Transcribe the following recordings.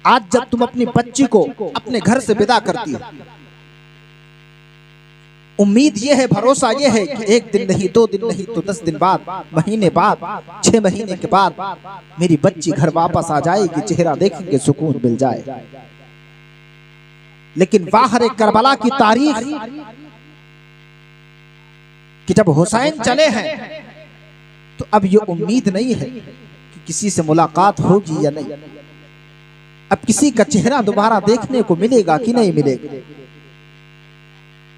आज जब तुम अपनी बच्ची को अपने घर से विदा करती हो, उम्मीद ये है, भरोसा ये है कि एक दिन नहीं, 2 दिन नहीं तो 10 दिन बाद, महीने बाद, 6 महीने के बाद मेरी बच्ची घर वापस आ जाएगी, चेहरा देखेंगे, सुकून मिल जाए। लेकिन वाहरे करबला की तारीख कि जब हुसैन चले हैं तो अब ये उम्मीद नहीं है कि किसी से मुलाकात होगी या नहीं, अब किसी का चेहरा दोबारा देखने को मिलेगा कि नहीं मिलेगा।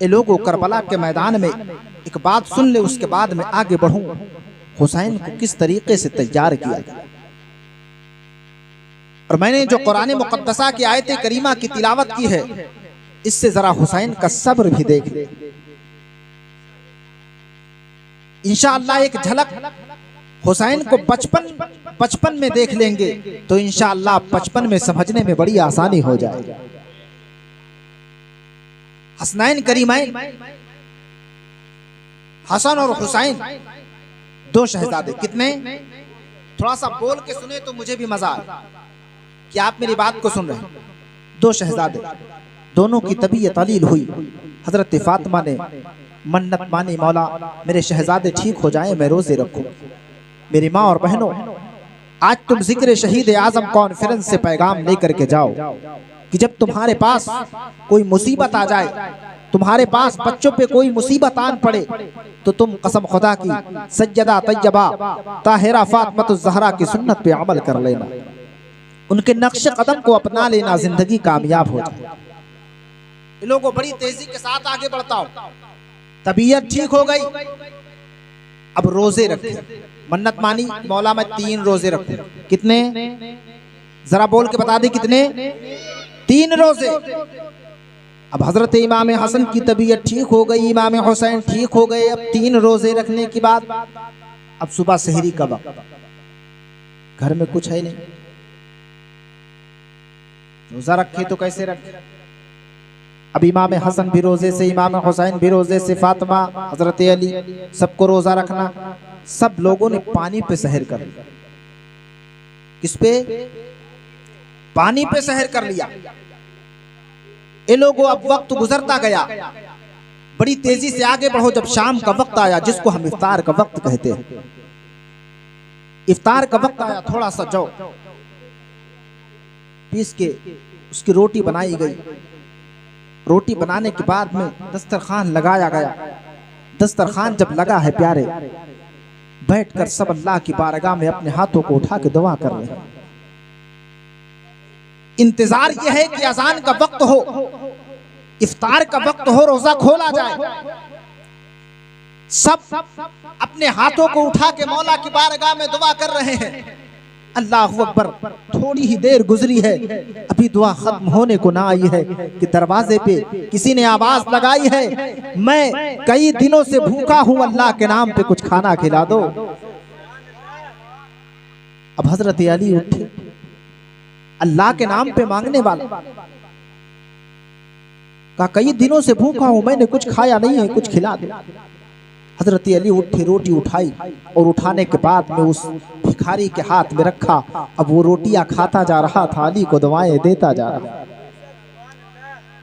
ये लोगों करबला के मैदान में एक बात सुन ले, उसके बाद में आगे बढ़ूं। हुसैन को किस तरीके से तैयार किया गया, और मैंने जो कुरान मुक़द्दसा की आयत करीमा की तिलावत की है, इससे जरा हुसैन का सब्र भी देख ले। इंशाअल्लाह एक झलक हुसैन को बचपन में देख लेंगे तो इंशाअल्लाह बचपन में समझने में बड़ी आसानी हो जाएगी। हसनैन करीमैन, हसन और हुसैन, 2 शहजादे। कितने? थोड़ा सा बोल के सुने तो मुझे भी मजा आए कि आप मेरी बात को सुन रहे हैं। 2 शहजादे, दोनों की तबीयत अलील हुई। हजरत फातिमा ने मन्नत मानी, मौला मेरे शहजादे ठीक हो जाएं, मैं रोजे रखूं। मेरी माँ और बहनों, आज तुम जिक्र शहीद आजम कॉन्फ्रेंस से पैगाम लेकर के जाओ कि जब तुम्हारे पास कोई मुसीबत आ जाए, तुम्हारे पास बच्चों पे कोई मुसीबत आन पड़े, तो तुम कसम खुदा की सज्जदा तैयबा ताहिरा फातिमा ज़हरा की सुन्नत पे अमल कर लेना, उनके नक्श कदम को अपना लेना, जिंदगी कामयाब हो जाए। इन लोगों को बड़ी तेजी के साथ आगे बढ़ता हूं। तबीयत ठीक हो गई, अब रोजे रखे। मन्नत मानी, मौला मैं 3 रोजे रखूं। कितने? जरा बोल के बता दे कितने? 3 रोजे। अब हजरत इमाम हसन की तबीयत ठीक हो गई, इमाम हुसैन ठीक हो गए। अब 3 रोजे रखने के बाद अब सुबह सहरी का वक्त, घर में कुछ है नहीं, रोजा रखे तो कैसे रखे? अब इमाम हसन भी रोजे से, इमाम हुसैन भी रोजे से, फातिमा, हजरत अली, सबको रोजा रखना। सब लोगों ने पानी पे सहर कर लिया। किस पे? पानी पे सहर कर लिया। ये लोगों, अब वक्त गुजरता गया, बड़ी तेजी से आगे बढ़ो। जब शाम का वक्त आया, जिसको हम इफ्तार का वक्त कहते हैं, इफ्तार का वक्त आया, थोड़ा सा जौ पीस के उसकी रोटी बनाई गई। रोटी बनाने के बाद में दस्तरखान लगाया गया। दस्तरखान जब लगा है प्यारे, बैठकर सब अल्लाह की बारगाह में अपने हाथों को उठा के दुआ कर रहे हैं। इंतजार यह है कि अजान का वक्त हो, इफ्तार का वक्त हो, रोजा खोला जाए। सब अपने हाथों को उठा के मौला की बारगाह में दुआ कर रहे हैं। अल्लाहु अकबर। थोड़ी ही देर गुजरी है, अभी दुआ खत्म होने को ना आई है कि दरवाजे पे किसी ने आवाज लगाई है, मैं कई दिनों से भूखा हूं, अल्लाह के नाम पे कुछ खाना खिला दो। अब हजरत अली उठे, अल्लाह के नाम पे मांगने वाला, कहा कई दिनों से भूखा हूं, मैंने कुछ खाया नहीं है, कुछ खिला दो। हजरत अली उठे, रोटी उठाई और उठाने के बाद में उस भिखारी के हाथ में रखा। अब वो रोटियां खाता जा रहा था, अली को दुआएं देता जा रहा।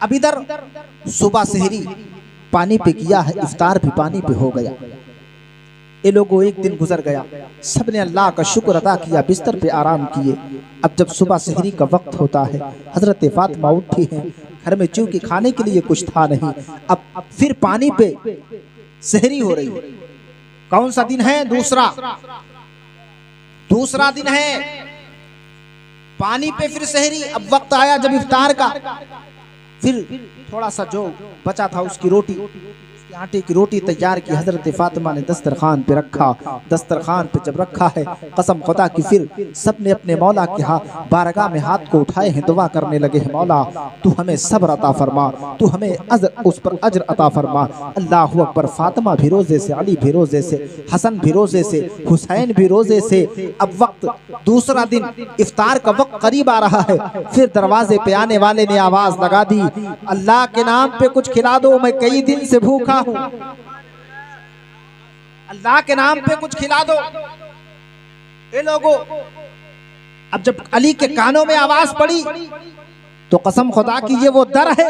अब इधर सुबह सहरी पानी पे किया है, इफ्तार भी पानी पे हो गया। ये लोगों, एक दिन गुजर गया, सबने अल्लाह का शुक्र अदा किया, बिस्तर पे आराम किए। अब जब सुबह सहरी का वक्त होता है, हजरत फातिमा उठी हैं, घर में चूंकि खाने के लिए कुछ था नहीं। अब फिर पानी पे सहरी हो रही है। कौन सा दिन है? दूसरा दिन है, पानी पे फिर सहरी। अब वक्त आया जब इफ्तार का, फिर थोड़ा सा जो बचा था उसकी रोटी, आटे की रोटी तैयार की, हजरत फातिमा ने दस्तरखान पे रखा। दस्तरखान पे जब रखा है, कसम खुदा की फिर सब ने अपने मौला के बारगाह में हाथ को उठाए हैं, दुआ करने लगे हैं, मौला तू हमें सब्र अता फरमा, तू हमें उस पर अज्र अता फरमा। अल्लाहु अकबर। फातिमा भी रोजे से, अली भी रोजे से, हसन भी रोजे से, हुसैन भी रोजे से। अब वक्त दूसरा दिन, इफ्तार का वक्त करीब आ रहा है। फिर दरवाजे पे आने वाले ने आवाज लगा दी, अल्लाह के नाम पे कुछ खिला दो, मैं कई दिन से भूखा हूं, अल्लाह के नाम पे कुछ खिला दो। ये लोगों, अब जब अली के कानों में आवाज पड़ी तो कसम खुदा की ये वो दर है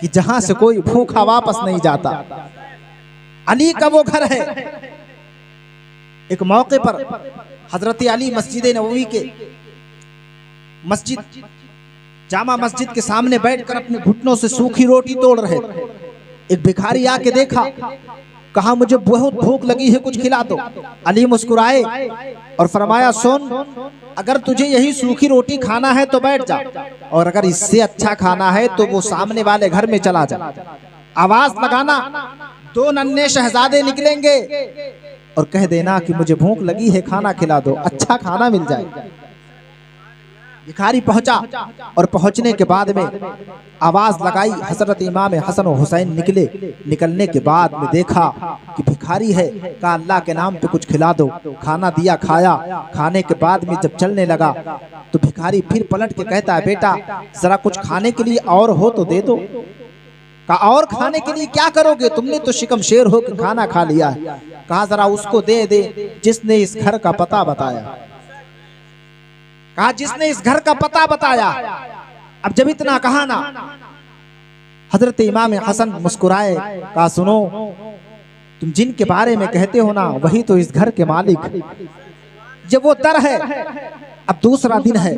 कि जहां से कोई भूखा वापस नहीं जाता। अली का वो घर है। एक मौके पर हजरत अली मस्जिद नबवी के मस्जिद जामा मस्जिद के सामने बैठकर अपने घुटनों से सूखी रोटी तोड़ रहे। एक भिखारी आके देखा, कहा मुझे बहुत भूख लगी है, कुछ खिला दो। अली मुस्कुराए और फरमाया सुन, अगर तुझे यही सूखी रोटी खाना है तो बैठ जा, और अगर इससे अच्छा खाना है तो वो सामने वाले घर में चला जा। आवाज लगाना, दो नन्हे शहजादे निकलेंगे और कह देना कि मुझे भूख लगी है, खाना खिला दो, अच्छा खाना मिल जाए। भिखारी पहुंचा और पहुंचने के बाद में आवाज लगाई, हजरत इमाम हसन और हुसैन निकले। निकलने के बाद में देखा कि भिखारी है, कहा अल्लाह के नाम पे कुछ खिला दो। खाना दिया, खाया। खाने के बाद में जब चलने लगा तो भिखारी फिर पलट के कहता है बेटा जरा कुछ खाने के लिए और हो तो दे दो। कहा और खाने के लिए क्या करोगे, तुमने तो शिकम शेर होकर खाना खा लिया है। कहा जरा उसको दे दे जिसने इस घर का पता बताया। कहा जिसने इस घर का पता बताया। अब जब इतना कहा ना, हजरत इमाम हसन मुस्कुराए, कहा सुनो, तुम जिनके बारे में कहते हो ना वही तो इस घर के मालिक। जब वो दर है। अब दूसरा दिन है,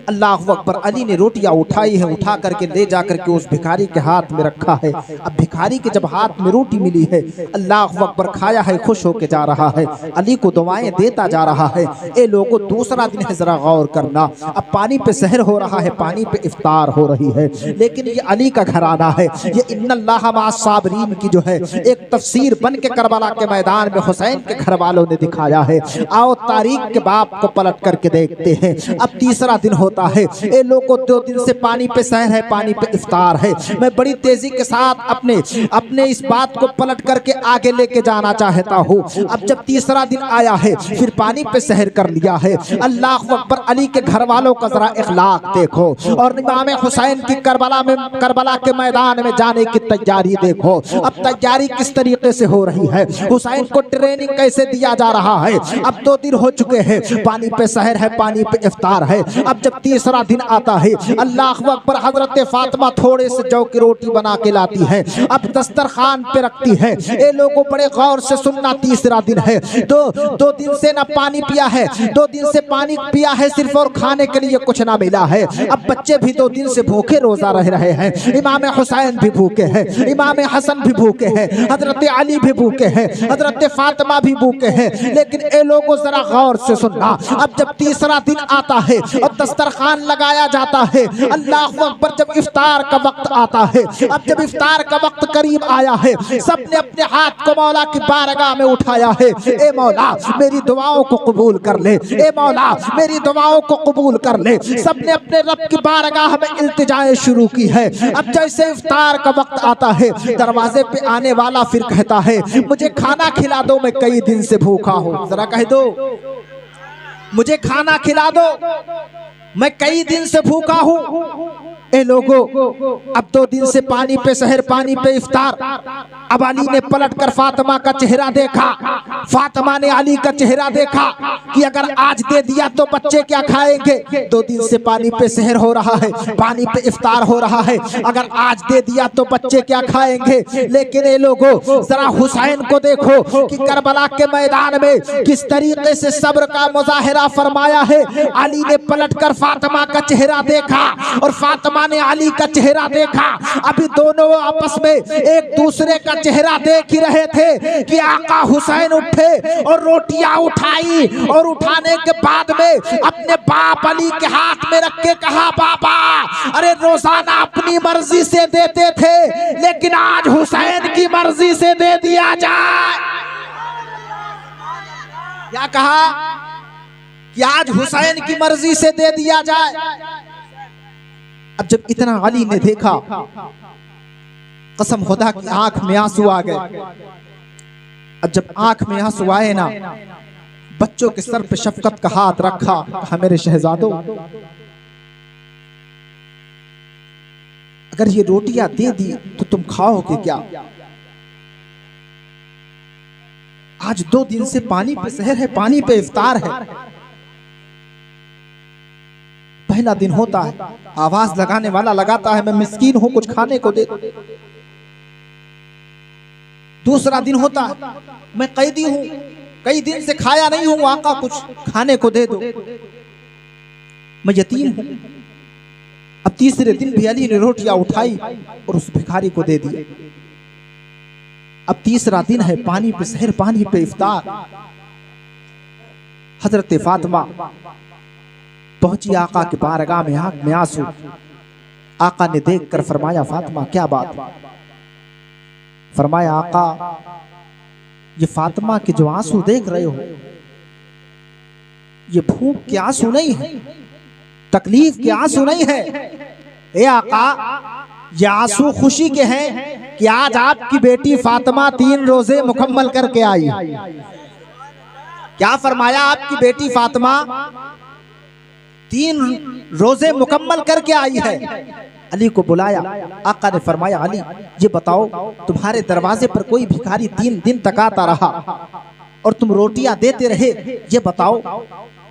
अल्लाह अकबर। अली ने रोटियां उठाई है, उठा करके ले जा करके उस भिखारी के हाथ में रखा है। अब भिखारी के जब हाथ में रोटी मिली है, अल्लाह अकबर, खाया है, खुश होके जा रहा है, अली को दुआएं देता जा रहा है। ए लोगों, दूसरा दिन है, जरा गौर करना। अब पानी पे सहर हो रहा है, पानी पे इफ्तार हो रही है, लेकिन ये अली का घराना है। ये इन्नल्लाह मअस साबिरीन की जो है एक तफसीर बन के करबला के मैदान में हुसैन के घर वालों ने दिखाया है। आओ तारीख के बाप को पलट करके देखते हैं। अब तीसरा दिन होता है। ए लोगों, 2 दिन से पानी पे सहर है, पानी पे इफ्तार है। मैं बड़ी तेजी के साथ अपने इस बात को पलट करके आगे लेके जाना चाहता हूँ। अब जब तीसरा दिन आया है, फिर पानी पे सहर कर लिया है। अल्लाह अकबर। अली के घर वालों का जरा इखलाक देखो, और इमाम हुसैन की करबला के मैदान में जाने की तैयारी देखो। अब तैयारी किस तरीके से हो रही है, हुसैन को ट्रेनिंग कैसे दिया जा रहा है। अब 2 दिन हो चुके हैं, पानी पे सहर है, पानी पे इफ्तार है। अब जब तीसरा दिन आता है, अल्लाह अकबर, हजरत फातिमा थोड़े से जौ की रोटी बना के लाती है, अब दस्तरखान पे रखती है। ये लोगों बड़े गौर से सुनना, तीसरा दिन है। दो दिन से ना पानी पिया है, 2 दिन से पानी पिया है सिर्फ, और खाने के लिए कुछ ना मिला है। अब बच्चे भी 2 दिन से भूखे रोजा रह रहे हैं। इमाम हुसैन भी भूखे हैं, इमाम हसन भी भूखे हैं, हजरत अली भी भूखे हैं, हजरत फातिमा भी भूखे हैं। लेकिन ये लोगों जरा गौर से सुनना। अब जब तीसरा दिन आता है और दस्तरखान लगाया जाता है, अल्लाह अकबर, जब इफ्तार का वक्त आता है, अब जब इफ्तार का वक्त करीब आया है, सबने अपने हाथ को मौला की बारगाह में उठाया है। ए मौला, मेरी दुआओं को कबूल कर ले, ए मौला, मेरी दुआओं को कबूल कर ले। सबने अपने रब की बारगाह में इल्तिजाएं शुरू की है। अब जैसे इफ्तार का वक्त आता है, दरवाजे पे आने वाला फिर कहता है मुझे खाना खिला दो, मैं कई दिन से भूखा हूँ। जरा कह दो मुझे खाना खिला दो, मैं कई दिन से भूखा हूँ। ए लोगों, अब 2 दिन से पानी पे सहर, पानी पे इफ्तार। अब अली ने पलटकर फातिमा का चेहरा देखा, फातिमा ने अली का चेहरा देखा कि अगर आज दे दिया तो बच्चे क्या खाएंगे। 2 दिन से पानी पे सहर हो रहा है, पानी पे इफ्तार हो रहा है, अगर आज दे दिया तो बच्चे क्या खाएंगे। लेकिन ये लोगों, जरा हुसैन को देखो कि करबला के मैदान में किस तरीके से सब्र का मुजाहिरा फरमाया है। अली ने पलटकर फातिमा का चेहरा देखा और फातिमा ने अली का चेहरा देखा। अभी दोनों आपस में एक दूसरे का चेहरा देख ही रहे थे कि आका हुसैन उठे और रोटियां उठाई, और उठाने के बाद में अपने बाप अली के हाथ में रख के कहा बाबा, अरे रोजाना अपनी मर्जी से देते थे, लेकिन आज हुसैन की मर्जी से दे दिया जाए। क्या कहा कि आज हुसैन की मर्जी से दे दिया जाए। अब जब इतना अली ने देखा, कसम खुदा की आंख में आंसू आ गए। अब जब आंख में आंसू आए ना, बच्चों के सर पे शफकत का हाथ रखा, कहा मेरे शहजादों, अगर ये रोटियां दे दी तो तुम खाओगे क्या। आज 2 दिन से पानी पे सहर है, पानी पे इफ्तार है, पहला दिन होता है, आवाज लगाने वाला लगाता है मैं मिस्कीन हूं, कुछ खाने को दे दो। दूसरा दिन होता है, मैं कैदी हूं, कई दिन से खाया नहीं हूं, आका कुछ खाने को दे दो। मैं यतीम हूं। अब तीसरे दिन भी अली ने रोटियां उठाई और उस भिखारी को दे दी। अब तीसरा दिन है, पानी पे सहर, पानी पे इफ्तार। हजरत फातिमा पहुंची आका के बारगाह में, आंख में आंसू। आका ने देखकर फरमाया, फातिमा क्या बात? फरमाया, आका ये फातिमा के जो आंसू देख रहे हो, ये भूख के आंसू नहीं है, तकलीफ के आंसू नहीं है। ए आका, ये आंसू खुशी के हैं कि आज आपकी बेटी फातिमा 3 रोजे मुकम्मल करके आई। क्या फरमाया? आपकी बेटी फातिमा 3 रोजे मुकम्मल करके आई है। अली को बुलाया, आका ने फरमाया, अली ये बताओ, तुम्हारे दरवाजे पर कोई भिखारी 3 दिन तक आता रहा और तुम रोटियां देते रहे, ये बताओ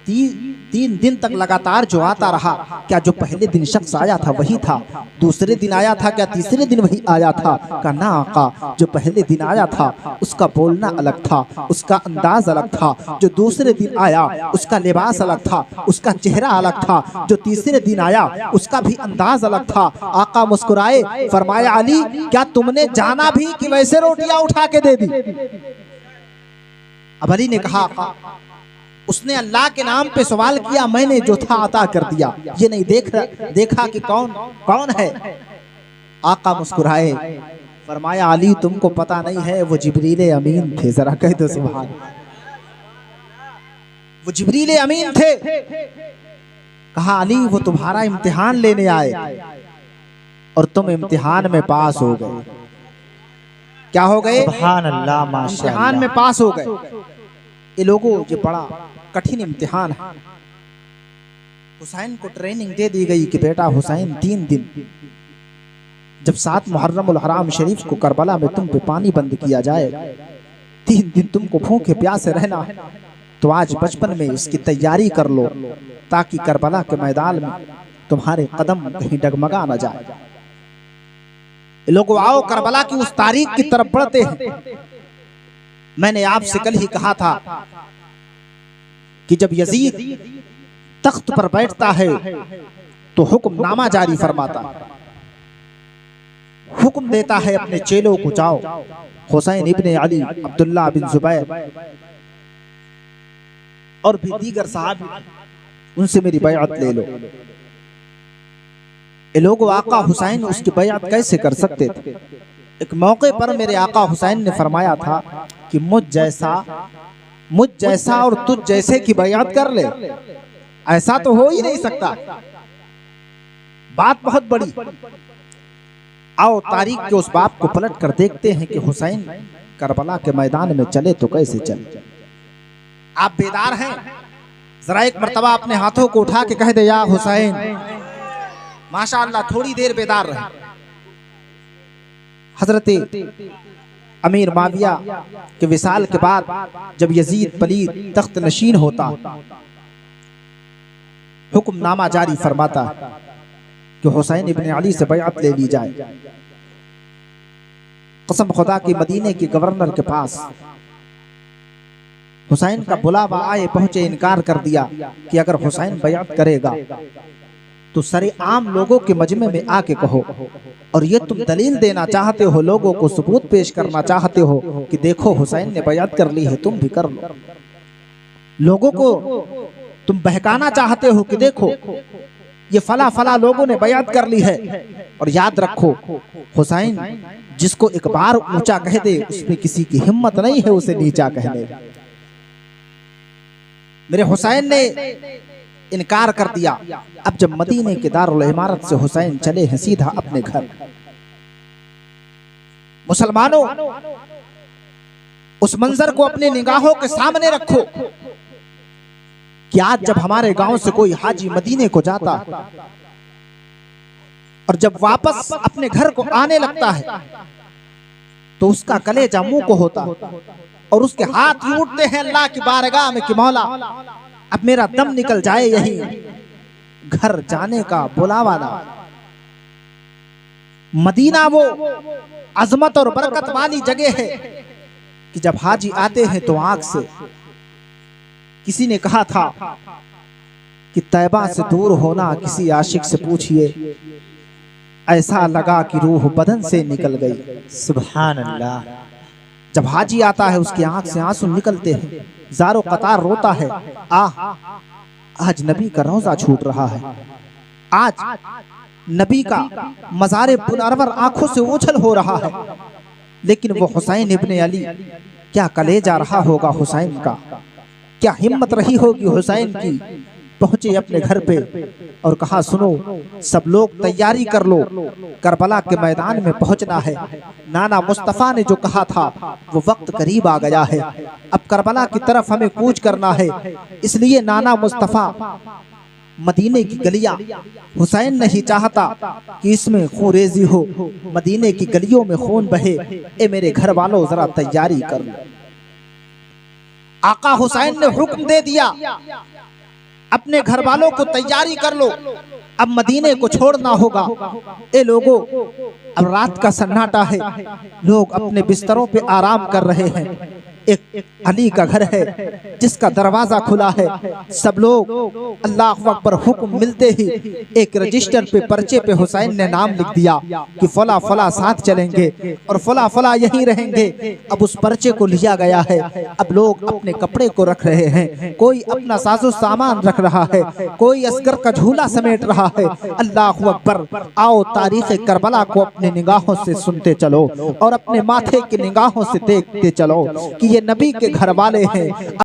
3 दिन तक लगातार जो आता रहा, क्या जो पहले दिन शख्स आया था वही था? दूसरे दिन आया था, क्या तीसरे दिन वही आया था? कहा ना आका, जो पहले दिन आया था उसका बोलना अलग था, उसका अंदाज अलग था। जो दूसरे दिन आया उसका लिबास अलग था, उसका चेहरा अलग था। जो तीसरे दिन आया उसका भी अंदाज अलग था। आका मुस्कुराए, फरमाया, अली क्या तुमने जाना भी कि वैसे रोटियां उठा के दे दी? अब अली ने कहा, उसने अल्लाह के नाम पे सवाल किया, मैंने जो था अता कर दिया। ये नहीं देखा कि कौन है? आका मुस्कुराए, फरमाया, अली तुमको पता नहीं है, वो जिब्रील अमीन थे। जरा कह दो सुभान। वो जिब्रील अमीन थे। कहा, अली वो तुम्हारा इम्तिहान लेने आए और तुम इम्तिहान में पास हो गए। क्या हो गए? सुभान अल्लाह, माशाअल्लाह। इम्तिहान में पास हो गए। ये लोगों, ये बड़ा कठिन इम्तिहान है। हुसैन को ट्रेनिंग दे दी गई कि बेटा हुसैन 3 दिन, जब 7 मुहर्रमुल हराम शरीफ को करबला में तुम पे पानी बंद किया जाए, 3 दिन तुमको भूखे प्यासे रहना है, तो आज बचपन में इसकी तैयारी कर लो ताकि करबला के मैदान में तुम्हारे कदम कहीं डगमगा न जाए। लोगों आओ करबला की उस तारीख की तरफ बढ़ते हैं। मैंने आपसे कल ही कहा था कि जब यजीद तख्त पर बैठता है तो हुक्मनामा जारी फरमाता, हुक्म देता है अपने चेलों को, जाओ हुसैन इब्ने अली, अब्दुल्ला बिन जुबैर और भी दीगर साहब, उनसे मेरी बैअत ले लो। ये लोग आका हुसैन उसकी बैअत कैसे कर सकते थे? एक मौके पर मेरे आका हुसैन ने फरमाया था कि मुझ जैसा और तुझ जैसे की बैअत कर ले। ऐसा तो हो ही नहीं सकता। बात बहुत बड़ी। आओ तारीख के उस बाप को पलट कर देखते हैं कि हुसैन करबला के मैदान में चले तो कैसे चले। आप बेदार हैं? जरा एक मर्तबा अपने हाथों को उठा के कह दे, या हुसैन। माशाअल्लाह, थोड़ी देर बेदार रहे। हजरत अमीर माविया के विसाल के बाद जब यजीद पलीद तख्त नशीन होता, हुक्मनामा जारी फरमाता कि हुसैन इब्ने अली से बैअत ले ली जाए। कसम खुदा की मदीने के गवर्नर के पास हुसैन का बुलावा आए पहुंचे, इनकार कर दिया कि अगर हुसैन बैअत करेगा तो सरे आम लोगों के मजमे में आके कहो, और ये तुम दलील देना चाहते हो, लोगों को सबूत पेश करना चाहते हो कि देखो हुसैन ने बैअत कर ली है, तुम भी कर लो। लोगों को तुम बहकाना चाहते हो कि देखो ये फला फला लोगों ने बैअत कर ली है। और याद रखो, हुसैन जिसको एक बार ऊंचा कह दे उसमें किसी की हिम्मत नहीं है उसे नीचा कहने। मेरे हुसैन ने इनकार कर दिया। अब जब मदीने के दारुल इमारत से हुसैन चले हैं सीधा अपने घर, मुसलमानों उस मंजर को अपने निगाहों के सामने रखो कि आज जब हमारे गांव से कोई हाजी मदीने को जाता और जब वापस अपने घर को आने लगता है तो उसका कलेजा मुंह को होता और उसके हाथ उठते हैं अल्लाह की बारगाह में कि मौला अब मेरा दम निकल जाए यही, घर जाने का बुलावा ला। मदीना वो अजमत और बरकत वाली जगह है कि जब हाजी आते हैं तो आंख से, किसी ने कहा था कि तैबा से दूर होना किसी आशिक से पूछिए, ऐसा लगा कि रूह बदन से निकल गई। सुभान अल्लाह। जब हाजी आता है उसकी आंख से आंसू निकलते हैं, ज़ारो कतार रोता है, आज नबी का रोजा छूट रहा है, आज नबी का मज़ारे पुनरवर आंखों से ओझल हो रहा है। लेकिन वो हुसैन इब्ने अली, क्या कलेजा रहा होगा हुसैन का, क्या हिम्मत रही होगी हुसैन की। पहुंचे अपने घर पे और कहा, सुनो सब लोग तैयारी कर लो, करबला के मैदान में पहुंचना है। नाना मुस्तफ़ा ने जो कहा था वो वक्त करीब आ गया है, अब करबला की तरफ हमें कूच करना है। इसलिए नाना मुस्तफ़ा मदीने की गलियां, हुसैन नहीं चाहता कि इसमें खूरेजी हो, मदीने की गलियों में खून बहे। ए मेरे घर वालों जरा तैयारी कर लो। आका हुसैन ने हुक्म दे दिया, अपने घर वालों को तैयारी कर लो, अब मदीने को छोड़ना होगा। ए लोगों, अब रात का सन्नाटा है, लोग अपने बिस्तरों पे आराम कर रहे हैं। एक अली का घर है जिसका दरवाजा खुला है। सब लोग अल्लाह अकबर हुक्म मिलते ही एक रजिस्टर पे, पर्चे पे हुसैन ने नाम लिख दिया कि फला फला साथ चलेंगे और फला फला यहीं रहेंगे। अब उस पर्चे को लिया गया है, अब लोग अपने कपड़े को रख रहे हैं, कोई अपना साजो सामान रख रहा है, कोई असगर का झूला समेट रहा है। अल्लाह अकबर। आओ तारीख करबला को अपने निगाहों से सुनते चलो और अपने माथे की निगाहों से देखते चलो कि ये नबी के घर वाले हैं।